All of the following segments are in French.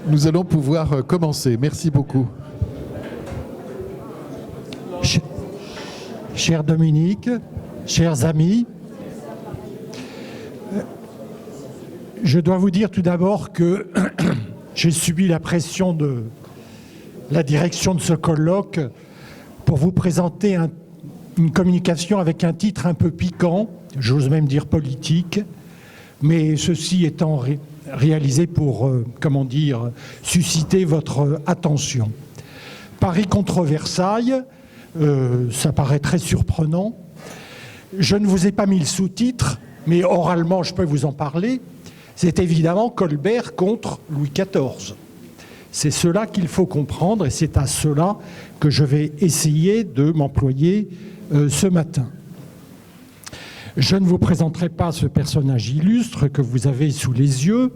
Nous allons pouvoir commencer. Merci beaucoup. Cher Dominique, chers amis, je dois vous dire tout d'abord que j'ai subi la pression de la direction de ce colloque pour vous présenter une communication avec un titre un peu piquant, j'ose même dire politique, mais ceci étant réalisé pour, susciter votre attention. Paris contre Versailles, ça paraît très surprenant. Je ne vous ai pas mis le sous-titre, mais oralement, je peux vous en parler. C'est évidemment Colbert contre Louis XIV. C'est cela qu'il faut comprendre et c'est à cela que je vais essayer de m'employer ce matin. Je ne vous présenterai pas ce personnage illustre que vous avez sous les yeux,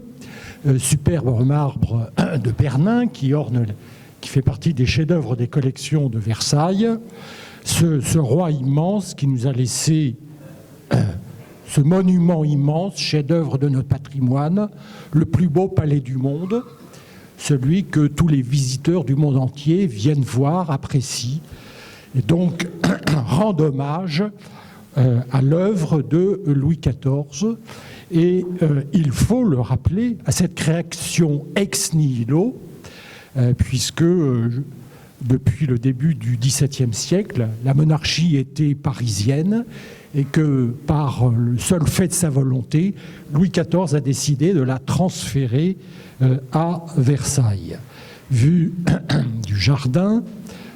superbe marbre de Bernin qui fait partie des chefs-d'œuvre des collections de Versailles, ce roi immense qui nous a laissé ce monument immense, chef-d'œuvre de notre patrimoine, le plus beau palais du monde, celui que tous les visiteurs du monde entier viennent voir, apprécient, et donc rendent hommage à l'œuvre de Louis XIV. Et il faut le rappeler, à cette création ex nihilo, puisque depuis le début du XVIIe siècle, la monarchie était parisienne et que par le seul fait de sa volonté, Louis XIV a décidé de la transférer à Versailles. Vue du jardin,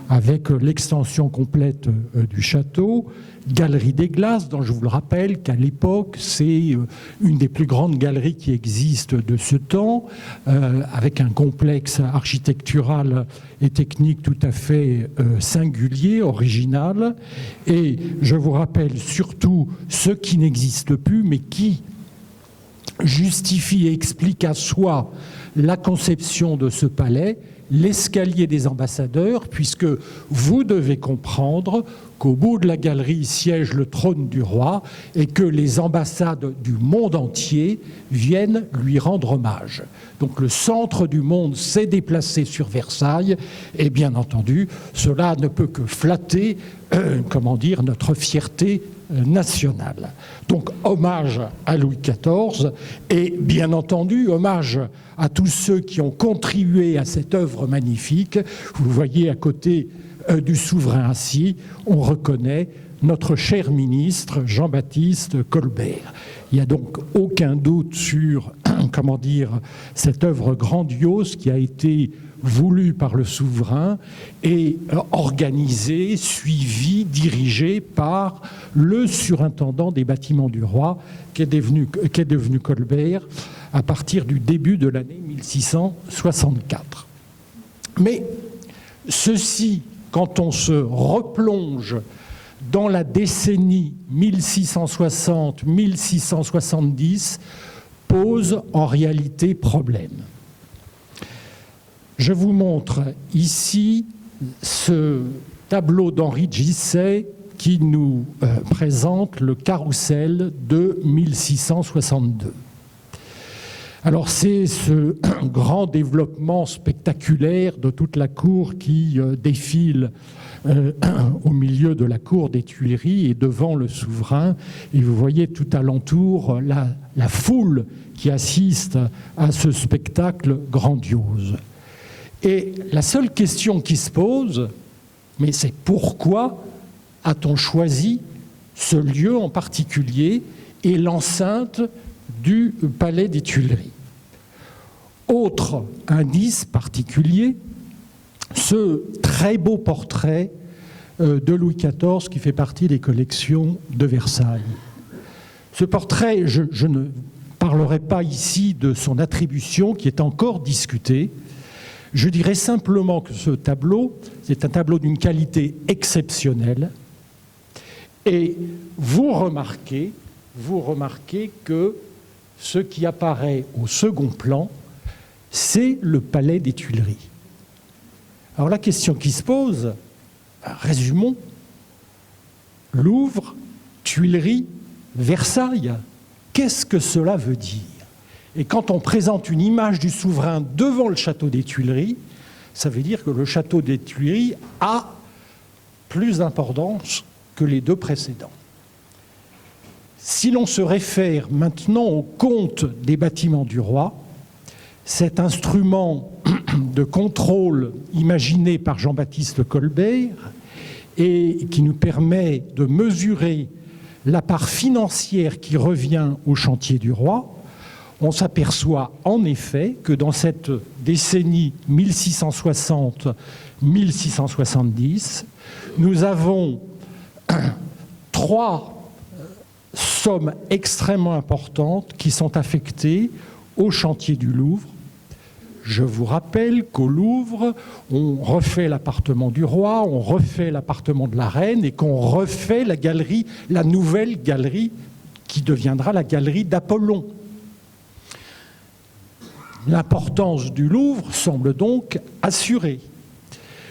avec l'extension complète du château, Galerie des Glaces, dont je vous le rappelle qu'à l'époque, c'est une des plus grandes galeries qui existent de ce temps, avec un complexe architectural et technique tout à fait singulier, original. Et je vous rappelle surtout ce qui n'existe plus, mais qui justifie et explique à soi la conception de ce palais, l'escalier des ambassadeurs, puisque vous devez comprendre qu'au bout de la galerie siège le trône du roi et que les ambassades du monde entier viennent lui rendre hommage. Donc le centre du monde s'est déplacé sur Versailles et bien entendu, cela ne peut que flatter notre fierté nationale. Donc hommage à Louis XIV et bien entendu hommage à tous ceux qui ont contribué à cette œuvre magnifique. Vous voyez à côté du souverain assis, on reconnaît notre cher ministre Jean-Baptiste Colbert. Il n'y a donc aucun doute sur cette œuvre grandiose qui a été voulue par le souverain et organisée, suivie, dirigée par le surintendant des bâtiments du roi qui est devenu Colbert à partir du début de l'année 1664. Mais ceci, quand on se replonge dans la décennie 1660-1670, pose en réalité problème. Je vous montre ici ce tableau d'Henri Gissé qui nous présente le carrousel de 1662. Alors c'est ce grand développement spectaculaire de toute la cour qui défile au milieu de la cour des Tuileries et devant le souverain. Et vous voyez tout alentour la foule qui assiste à ce spectacle grandiose. Et la seule question qui se pose, mais c'est pourquoi a-t-on choisi ce lieu en particulier et l'enceinte du palais des Tuileries? Autre indice particulier, ce très beau portrait de Louis XIV qui fait partie des collections de Versailles. Ce portrait, je ne parlerai pas ici de son attribution qui est encore discutée. Je dirais simplement que ce tableau, c'est un tableau d'une qualité exceptionnelle. Et vous remarquez que ce qui apparaît au second plan, c'est le palais des Tuileries. Alors la question qui se pose, résumons, Louvre, Tuileries, Versailles, qu'est-ce que cela veut dire? Et quand on présente une image du souverain devant le château des Tuileries, ça veut dire que le château des Tuileries a plus d'importance que les deux précédents. Si l'on se réfère maintenant au compte des bâtiments du roi, cet instrument de contrôle imaginé par Jean-Baptiste Colbert et qui nous permet de mesurer la part financière qui revient au chantier du roi, on s'aperçoit en effet que dans cette décennie 1660-1670, nous avons trois sommes extrêmement importantes qui sont affectées au chantier du Louvre. Je vous rappelle qu'au Louvre, on refait l'appartement du roi, on refait l'appartement de la reine et qu'on refait la galerie, la nouvelle galerie qui deviendra la galerie d'Apollon. L'importance du Louvre semble donc assurée.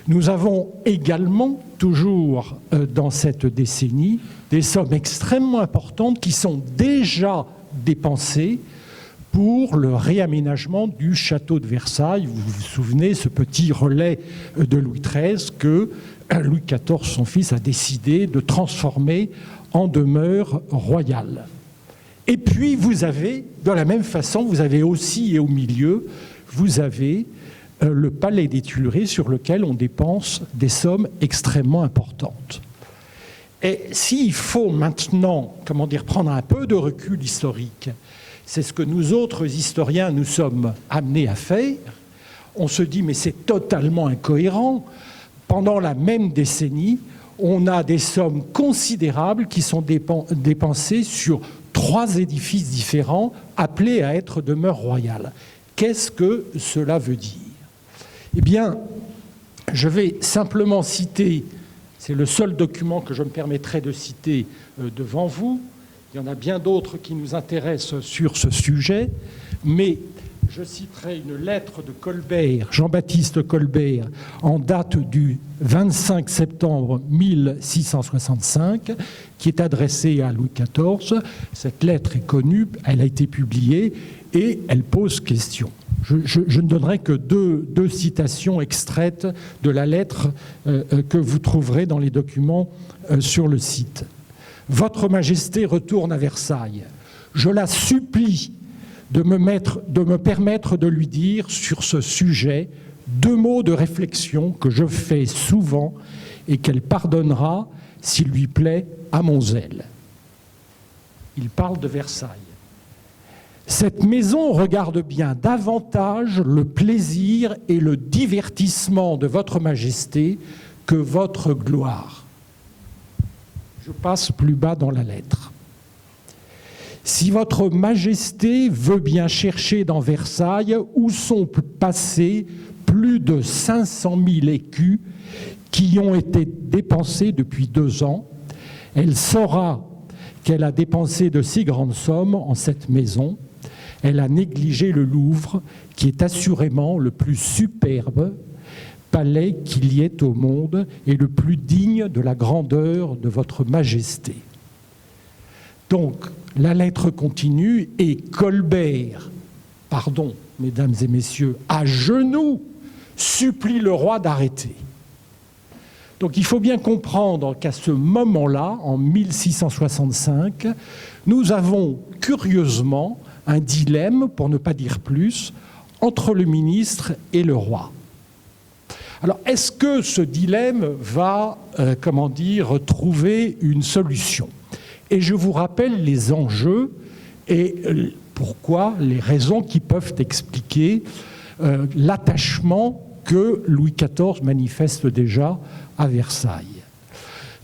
Nous avons également, toujours dans cette décennie, des sommes extrêmement importantes qui sont déjà dépensées pour le réaménagement du château de Versailles. Vous vous souvenez, ce petit relais de Louis XIII que Louis XIV, son fils, a décidé de transformer en demeure royale. Et puis vous avez, de la même façon, vous avez aussi, et au milieu, vous avez le palais des Tuileries sur lequel on dépense des sommes extrêmement importantes. Et s'il faut maintenant, prendre un peu de recul historique, c'est ce que nous autres historiens nous sommes amenés à faire, on se dit mais c'est totalement incohérent. Pendant la même décennie, on a des sommes considérables qui sont dépensées sur 3 édifices différents appelés à être demeures royales. Qu'est-ce que cela veut dire ? Eh bien, je vais simplement citer, c'est le seul document que je me permettrai de citer devant vous. Il y en a bien d'autres qui nous intéressent sur ce sujet, mais je citerai une lettre de Colbert, Jean-Baptiste Colbert, en date du 25 septembre 1665, qui est adressée à Louis XIV. Cette lettre est connue, elle a été publiée et elle pose question. Je ne donnerai que deux citations extraites de la lettre que vous trouverez dans les documents sur le site. « Votre Majesté retourne à Versailles. Je la supplie de me permettre de lui dire sur ce sujet 2 mots de réflexion que je fais souvent et qu'elle pardonnera, s'il lui plaît, à mon zèle. » Il parle de Versailles. « Cette maison regarde bien davantage le plaisir et le divertissement de votre Majesté que votre gloire. » Je passe plus bas dans la lettre. « Si votre Majesté veut bien chercher dans Versailles où sont passés plus de 500 000 écus qui ont été dépensés depuis 2 ans, elle saura qu'elle a dépensé de si grandes sommes en cette maison. Elle a négligé le Louvre, qui est assurément le plus superbe palais qu'il y ait au monde et le plus digne de la grandeur de votre Majesté. » Donc, la lettre continue et Colbert, pardon, mesdames et messieurs, à genoux, supplie le roi d'arrêter. Donc il faut bien comprendre qu'à ce moment-là, en 1665, nous avons curieusement un dilemme, pour ne pas dire plus, entre le ministre et le roi. Alors, est-ce que ce dilemme va, trouver une solution ? Et je vous rappelle les enjeux et pourquoi, les raisons qui peuvent expliquer l'attachement que Louis XIV manifeste déjà à Versailles.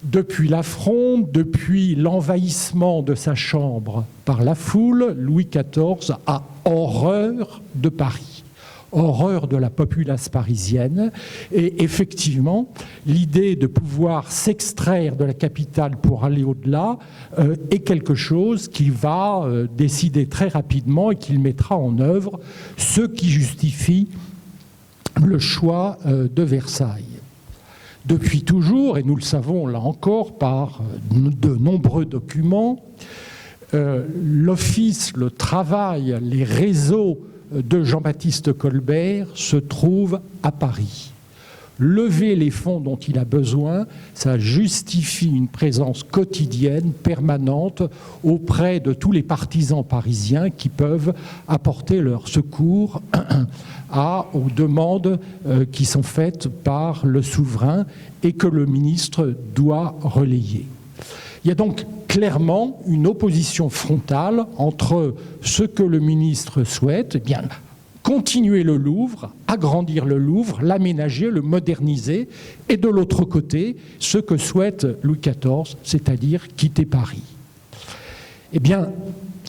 Depuis la Fronde, depuis l'envahissement de sa chambre par la foule, Louis XIV a horreur de Paris, horreur de la populace parisienne. Et effectivement, l'idée de pouvoir s'extraire de la capitale pour aller au-delà est quelque chose qu'il va décider très rapidement et qu'il mettra en œuvre, ce qui justifie le choix de Versailles. Depuis toujours, et nous le savons là encore par de nombreux documents, l'office, le travail, les réseaux de Jean-Baptiste Colbert se trouvent à Paris. Lever les fonds dont il a besoin, ça justifie une présence quotidienne, permanente, auprès de tous les partisans parisiens qui peuvent apporter leur secours aux demandes qui sont faites par le souverain et que le ministre doit relayer. Il y a donc clairement une opposition frontale entre ce que le ministre souhaite, eh bien, continuer le Louvre, agrandir le Louvre, l'aménager, le moderniser, et de l'autre côté, ce que souhaite Louis XIV, c'est-à-dire quitter Paris. Eh bien,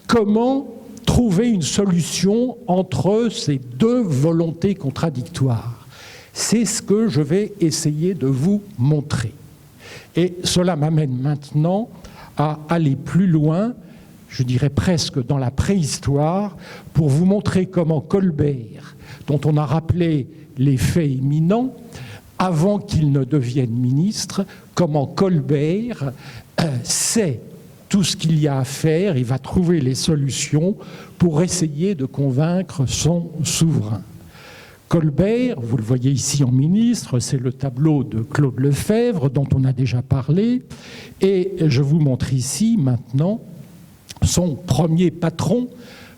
comment trouver une solution entre ces deux volontés contradictoires? C'est ce que je vais essayer de vous montrer. Et cela m'amène maintenant à aller plus loin, je dirais presque dans la préhistoire, pour vous montrer comment Colbert, dont on a rappelé les faits éminents, avant qu'il ne devienne ministre, comment Colbert sait tout ce qu'il y a à faire et va trouver les solutions pour essayer de convaincre son souverain. Colbert, vous le voyez ici en ministre, c'est le tableau de Claude Lefebvre dont on a déjà parlé, et je vous montre ici maintenant son premier patron,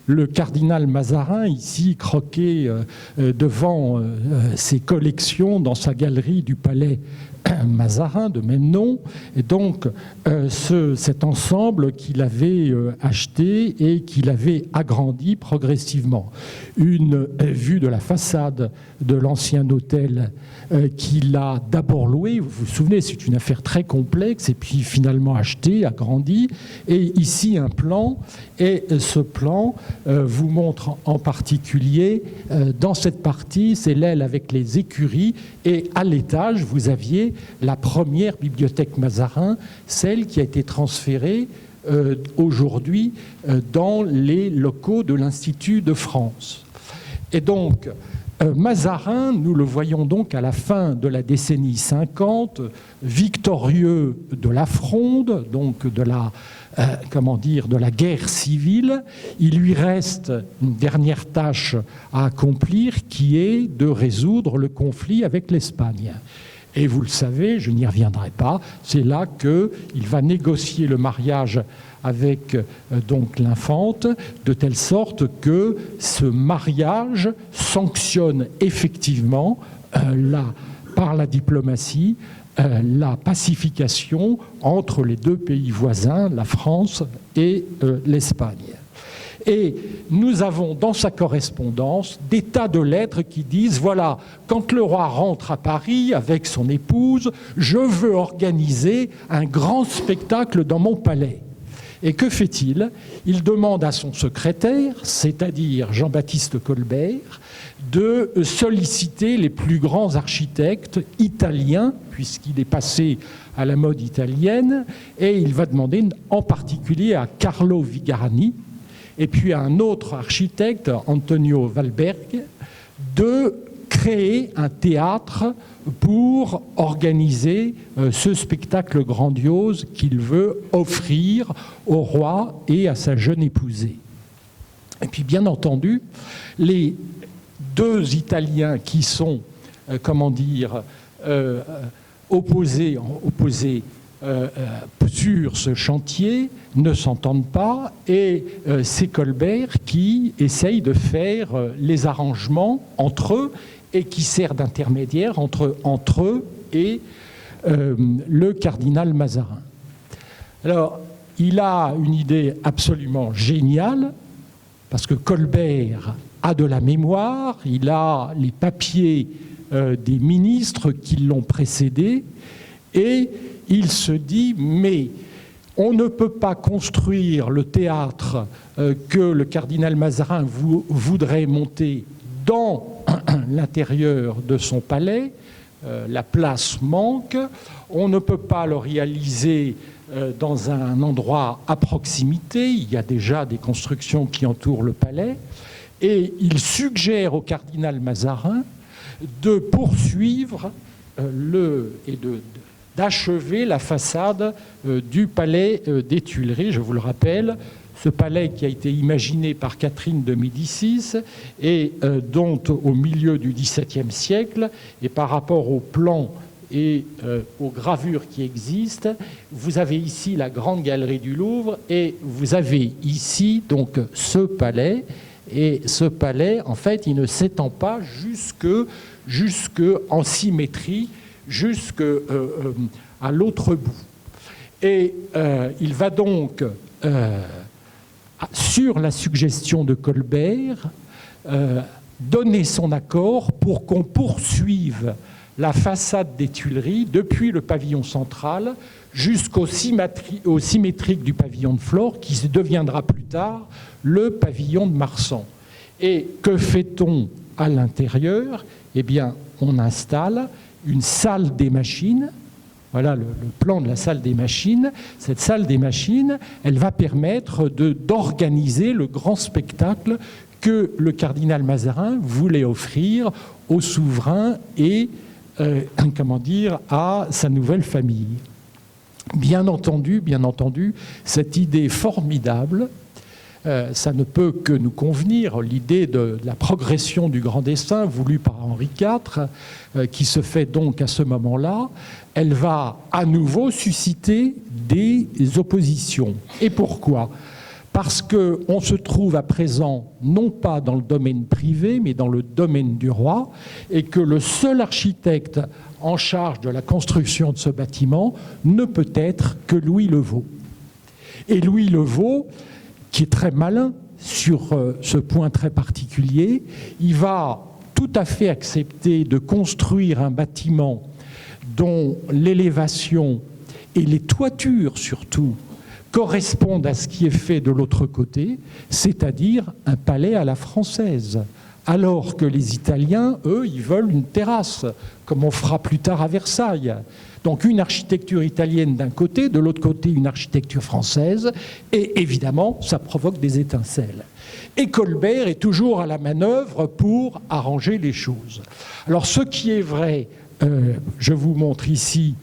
le cardinal Mazarin, ici croqué devant ses collections dans sa galerie du palais Mazarin de même nom, et donc cet ensemble qu'il avait acheté et qu'il avait agrandi progressivement. Une vue de la façade de l'ancien hôtel qu'il a d'abord loué, vous vous souvenez, c'est une affaire très complexe, et puis finalement acheté, agrandi, et ici un plan, et ce plan vous montre en particulier, dans cette partie, c'est l'aile avec les écuries, et à l'étage, vous aviez la première bibliothèque Mazarin, celle qui a été transférée aujourd'hui dans les locaux de l'Institut de France. Et donc, Mazarin, nous le voyons donc à la fin de la décennie 50, victorieux de la Fronde, donc de la de la guerre civile. Il lui reste une dernière tâche à accomplir qui est de résoudre le conflit avec l'Espagne. Et vous le savez, je n'y reviendrai pas, c'est là qu'il va négocier le mariage avec donc l'infante, de telle sorte que ce mariage sanctionne effectivement par la diplomatie la pacification entre les deux pays voisins, la France et l'Espagne. Et nous avons dans sa correspondance des tas de lettres qui disent « Voilà, quand le roi rentre à Paris avec son épouse, je veux organiser un grand spectacle dans mon palais. » Et que fait-il? Il demande à son secrétaire, c'est-à-dire Jean-Baptiste Colbert, de solliciter les plus grands architectes italiens, puisqu'il est passé à la mode italienne, et il va demander en particulier à Carlo Vigarani, et puis à un autre architecte, Antonio Valberg, de créer un théâtre pour organiser ce spectacle grandiose qu'il veut offrir au roi et à sa jeune épousée. Et puis, bien entendu, les deux Italiens qui sont, opposés sur ce chantier ne s'entendent pas, et c'est Colbert qui essaye de faire les arrangements entre eux et qui sert d'intermédiaire entre eux et le cardinal Mazarin. Alors, il a une idée absolument géniale, parce que Colbert a de la mémoire, il a les papiers des ministres qui l'ont précédé, et il se dit, mais on ne peut pas construire le théâtre que le cardinal Mazarin voudrait monter dans l'intérieur de son palais, la place manque, on ne peut pas le réaliser dans un endroit à proximité, il y a déjà des constructions qui entourent le palais, et il suggère au cardinal Mazarin de poursuivre d'achever la façade du palais des Tuileries. Je vous le rappelle, ce palais qui a été imaginé par Catherine de Médicis et dont au milieu du XVIIe siècle, et par rapport aux plans et aux gravures qui existent, vous avez ici la grande galerie du Louvre et vous avez ici donc ce palais. Et ce palais, en fait, il ne s'étend pas jusque en symétrie, jusque à l'autre bout. Et il va donc, sur la suggestion de Colbert, donner son accord pour qu'on poursuive la façade des Tuileries depuis le pavillon central jusqu'au symétrique du pavillon de Flore, qui deviendra plus tard le pavillon de Marsan. Et que fait-on à l'intérieur? Eh bien, on installe une salle des machines. Voilà le plan de la salle des machines. Cette salle des machines, elle va permettre d'organiser le grand spectacle que le cardinal Mazarin voulait offrir au souverain et à sa nouvelle famille. Bien entendu, cette idée formidable, ça ne peut que nous convenir, l'idée de la progression du grand destin voulue par Henri IV, qui se fait donc à ce moment-là, elle va à nouveau susciter des oppositions. Et pourquoi ? Parce qu'on se trouve à présent non pas dans le domaine privé, mais dans le domaine du roi, et que le seul architecte en charge de la construction de ce bâtiment ne peut être que Louis le Vau. Et Louis le Vau, qui est très malin sur ce point très particulier, il va tout à fait accepter de construire un bâtiment dont l'élévation et les toitures surtout correspondent à ce qui est fait de l'autre côté, c'est-à-dire un palais à la française. Alors que les Italiens, eux, ils veulent une terrasse, comme on fera plus tard à Versailles. Donc une architecture italienne d'un côté, de l'autre côté une architecture française, et évidemment, ça provoque des étincelles. Et Colbert est toujours à la manœuvre pour arranger les choses. Alors ce qui est vrai, je vous montre ici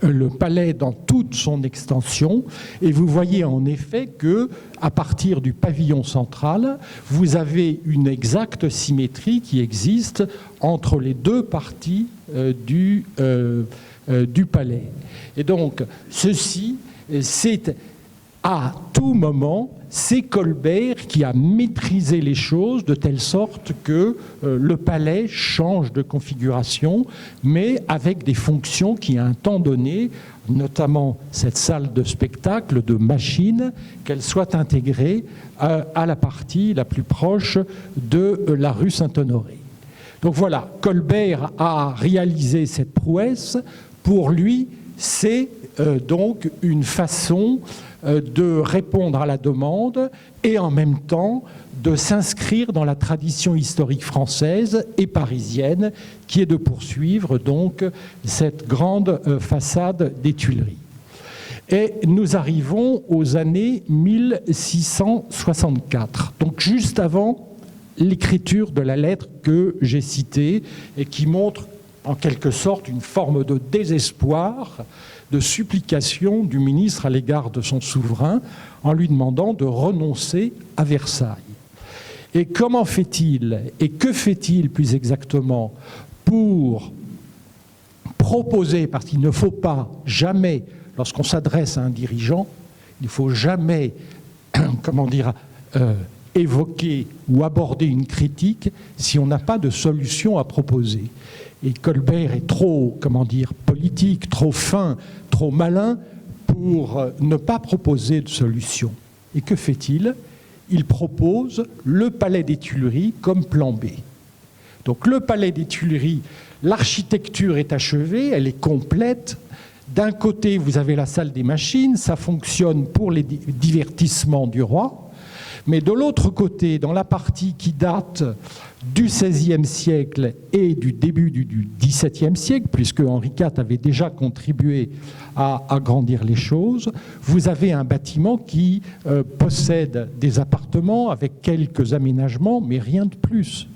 le palais dans toute son extension, et vous voyez en effet que, à partir du pavillon central, vous avez une exacte symétrie qui existe entre les deux parties du palais. Et donc, ceci, c'est à tout moment, c'est Colbert qui a maîtrisé les choses de telle sorte que le palais change de configuration, mais avec des fonctions qui, à un temps donné, notamment cette salle de spectacle, de machines, qu'elle soit intégrée à la partie la plus proche de la rue Saint-Honoré. Donc voilà, Colbert a réalisé cette prouesse. Pour lui, c'est donc une façon de répondre à la demande et en même temps de s'inscrire dans la tradition historique française et parisienne qui est de poursuivre donc cette grande façade des Tuileries. Et nous arrivons aux années 1664, donc juste avant l'écriture de la lettre que j'ai citée et qui montre en quelque sorte une forme de désespoir, de supplication du ministre à l'égard de son souverain en lui demandant de renoncer à Versailles. Et comment fait-il, et que fait-il plus exactement pour proposer, parce qu'il ne faut pas jamais, lorsqu'on s'adresse à un dirigeant, il ne faut jamais, évoquer ou aborder une critique si on n'a pas de solution à proposer. Et Colbert est trop, politique, trop fin, trop malin pour ne pas proposer de solution. Et que fait-il ? Il propose le palais des Tuileries comme plan B. Donc le palais des Tuileries, l'architecture est achevée, elle est complète. D'un côté, vous avez la salle des machines, ça fonctionne pour les divertissements du roi. Mais de l'autre côté, dans la partie qui date du XVIe siècle et du début du XVIIe siècle, puisque Henri IV avait déjà contribué à agrandir les choses, vous avez un bâtiment qui possède des appartements avec quelques aménagements, mais rien de plus.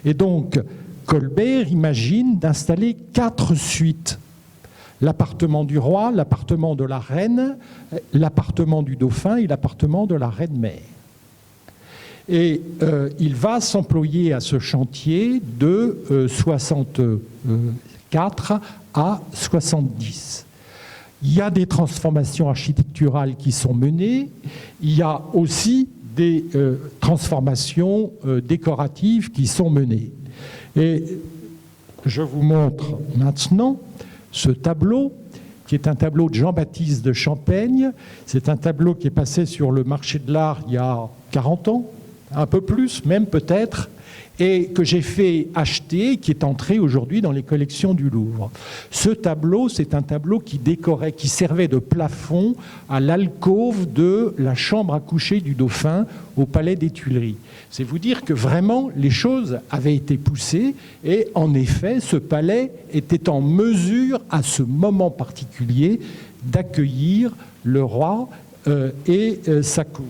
Et donc, Colbert imagine d'installer 4 suites. l'appartement du roi, l'appartement de la reine, l'appartement du dauphin et l'appartement de la reine-mère. Et il va s'employer à ce chantier de 64 à 70. Il y a des transformations architecturales qui sont menées, il y a aussi des transformations décoratives qui sont menées. Et je vous montre maintenant ce tableau, qui est un tableau de Jean-Baptiste de Champaigne. C'est un tableau qui est passé sur le marché de l'art il y a 40 ans, un peu plus même peut-être, et que j'ai fait acheter, qui est entré aujourd'hui dans les collections du Louvre. Ce tableau, c'est un tableau qui décorait, qui servait de plafond à l'alcôve de la chambre à coucher du dauphin au Palais des Tuileries. C'est vous dire que vraiment les choses avaient été poussées et en effet ce palais était en mesure à ce moment particulier d'accueillir le roi et sa cour.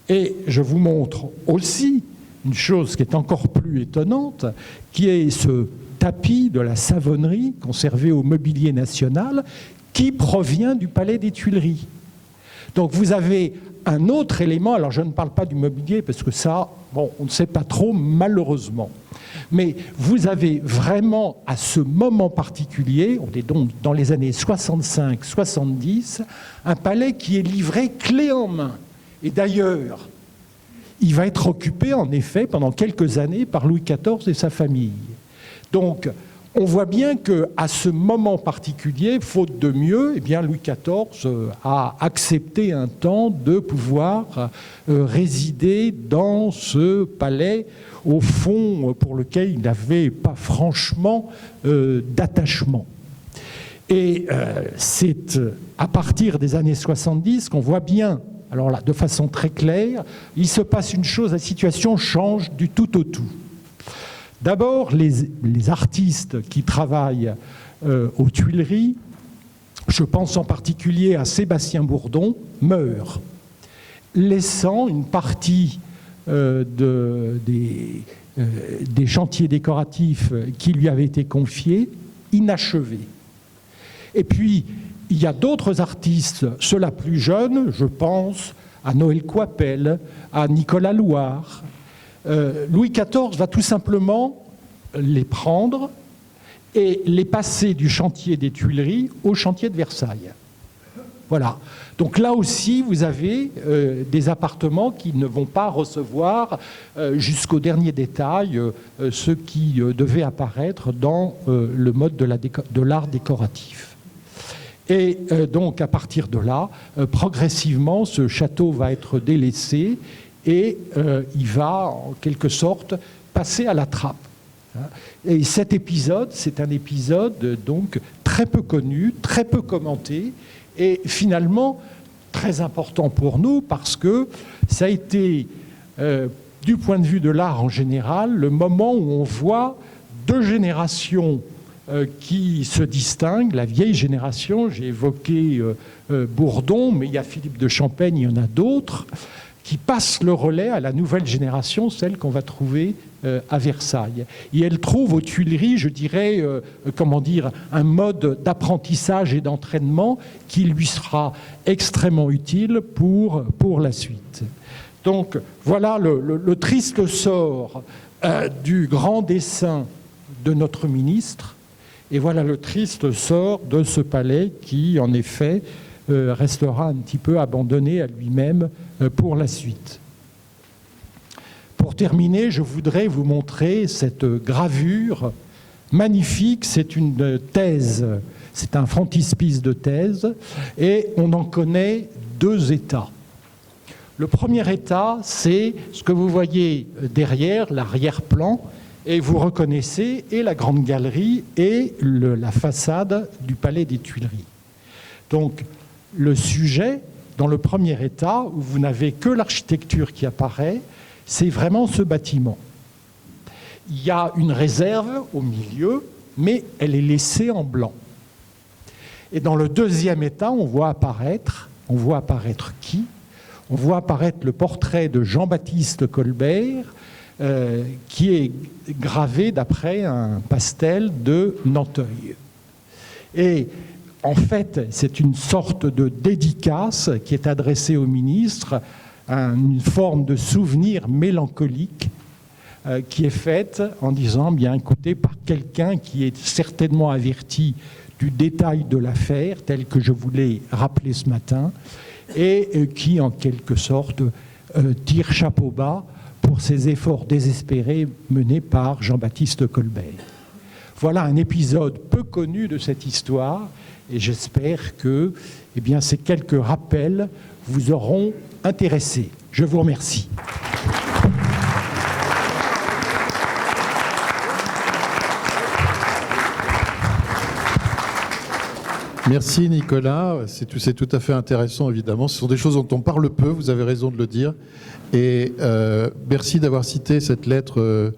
Et je vous montre aussi une chose qui est encore plus étonnante, qui est ce tapis de la Savonnerie conservé au Mobilier National qui provient du Palais des Tuileries. Donc vous avez un autre élément, alors je ne parle pas du mobilier parce que ça, bon, on ne sait pas trop malheureusement, mais vous avez vraiment à ce moment particulier, on est donc dans les années 65-70, un palais qui est livré clé en main. Et d'ailleurs, il va être occupé, en effet, pendant quelques années par Louis XIV et sa famille. Donc, on voit bien qu'à ce moment particulier, faute de mieux, eh bien, Louis XIV a accepté un temps de pouvoir résider dans ce palais, au fond, pour lequel il n'avait pas franchement d'attachement. Et c'est à partir des années 70 qu'on voit bien, alors là, de façon très claire, il se passe une chose, la situation change du tout au tout. D'abord, les artistes qui travaillent aux Tuileries, je pense en particulier à Sébastien Bourdon, meurent, laissant une partie des chantiers décoratifs qui lui avaient été confiés inachevés. Et puis, il y a d'autres artistes, ceux-là plus jeunes, je pense à Noël Coipel, à Nicolas Loire. Louis XIV va tout simplement les prendre et les passer du chantier des Tuileries au chantier de Versailles. Voilà. Donc là aussi, vous avez des appartements qui ne vont pas recevoir jusqu'au dernier détail ce qui devait apparaître dans le mode de l'art décoratif. Et donc, à partir de là, progressivement, ce château va être délaissé et il va, en quelque sorte, passer à la trappe. Et cet épisode, c'est un épisode donc très peu connu, très peu commenté et finalement très important pour nous parce que ça a été, du point de vue de l'art en général, le moment où on voit deux générations qui se distinguent, la vieille génération, j'ai évoqué Bourdon, mais il y a Philippe de Champaigne, il y en a d'autres, qui passent le relais à la nouvelle génération, celle qu'on va trouver à Versailles. Et elle trouve aux Tuileries, je dirais, un mode d'apprentissage et d'entraînement qui lui sera extrêmement utile pour la suite. Donc voilà le triste sort du grand dessein de notre ministre. Et voilà le triste sort de ce palais qui, en effet, restera un petit peu abandonné à lui-même pour la suite. Pour terminer, je voudrais vous montrer cette gravure magnifique. C'est une thèse, c'est un frontispice de thèse, et on en connaît deux états. Le premier état, c'est ce que vous voyez derrière, l'arrière-plan, et vous reconnaissez et la grande galerie et la façade du Palais des Tuileries. Donc, le sujet, dans le premier état, où vous n'avez que l'architecture qui apparaît, c'est vraiment ce bâtiment. Il y a une réserve au milieu, mais elle est laissée en blanc. Et dans le deuxième état, on voit apparaître qui ? On voit apparaître le portrait de Jean-Baptiste Colbert, qui est gravé d'après un pastel de Nanteuil. Et En fait, c'est une sorte de dédicace qui est adressée au ministre, une forme de souvenir mélancolique qui est faite en disant, bien écoutez, par quelqu'un qui est certainement averti du détail de l'affaire, tel que je vous l'ai rappelé ce matin, et qui, en quelque sorte, tire chapeau bas pour ces efforts désespérés menés par Jean-Baptiste Colbert. Voilà un épisode peu connu de cette histoire, et j'espère que ces quelques rappels vous auront intéressé. Je vous remercie. Merci Nicolas, c'est tout à fait intéressant évidemment. Ce sont des choses dont on parle peu, vous avez raison de le dire. Et merci d'avoir cité cette lettre.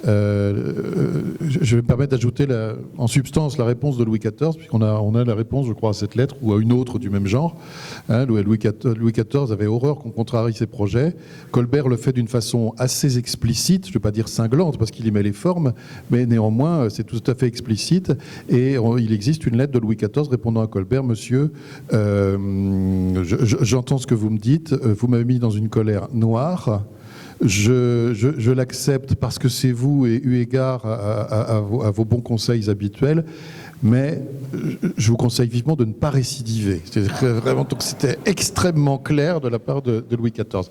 Je vais me permettre d'ajouter en substance la réponse de Louis XIV, puisqu'on a la réponse, je crois, à cette lettre ou à une autre du même genre. Louis XIV avait horreur qu'on contrarie ses projets. Colbert le fait d'une façon assez explicite, je ne vais pas dire cinglante parce qu'il y met les formes, mais néanmoins c'est tout à fait explicite. Et il existe une lettre de Louis XIV répondant à Colbert: Monsieur, j'entends ce que vous me dites, vous m'avez mis dans une colère noire. Je l'accepte parce que c'est vous et eu égard à vos bons conseils habituels, mais je vous conseille vivement de ne pas récidiver. C'est-à-dire que vraiment, donc c'était extrêmement clair de la part de Louis XIV.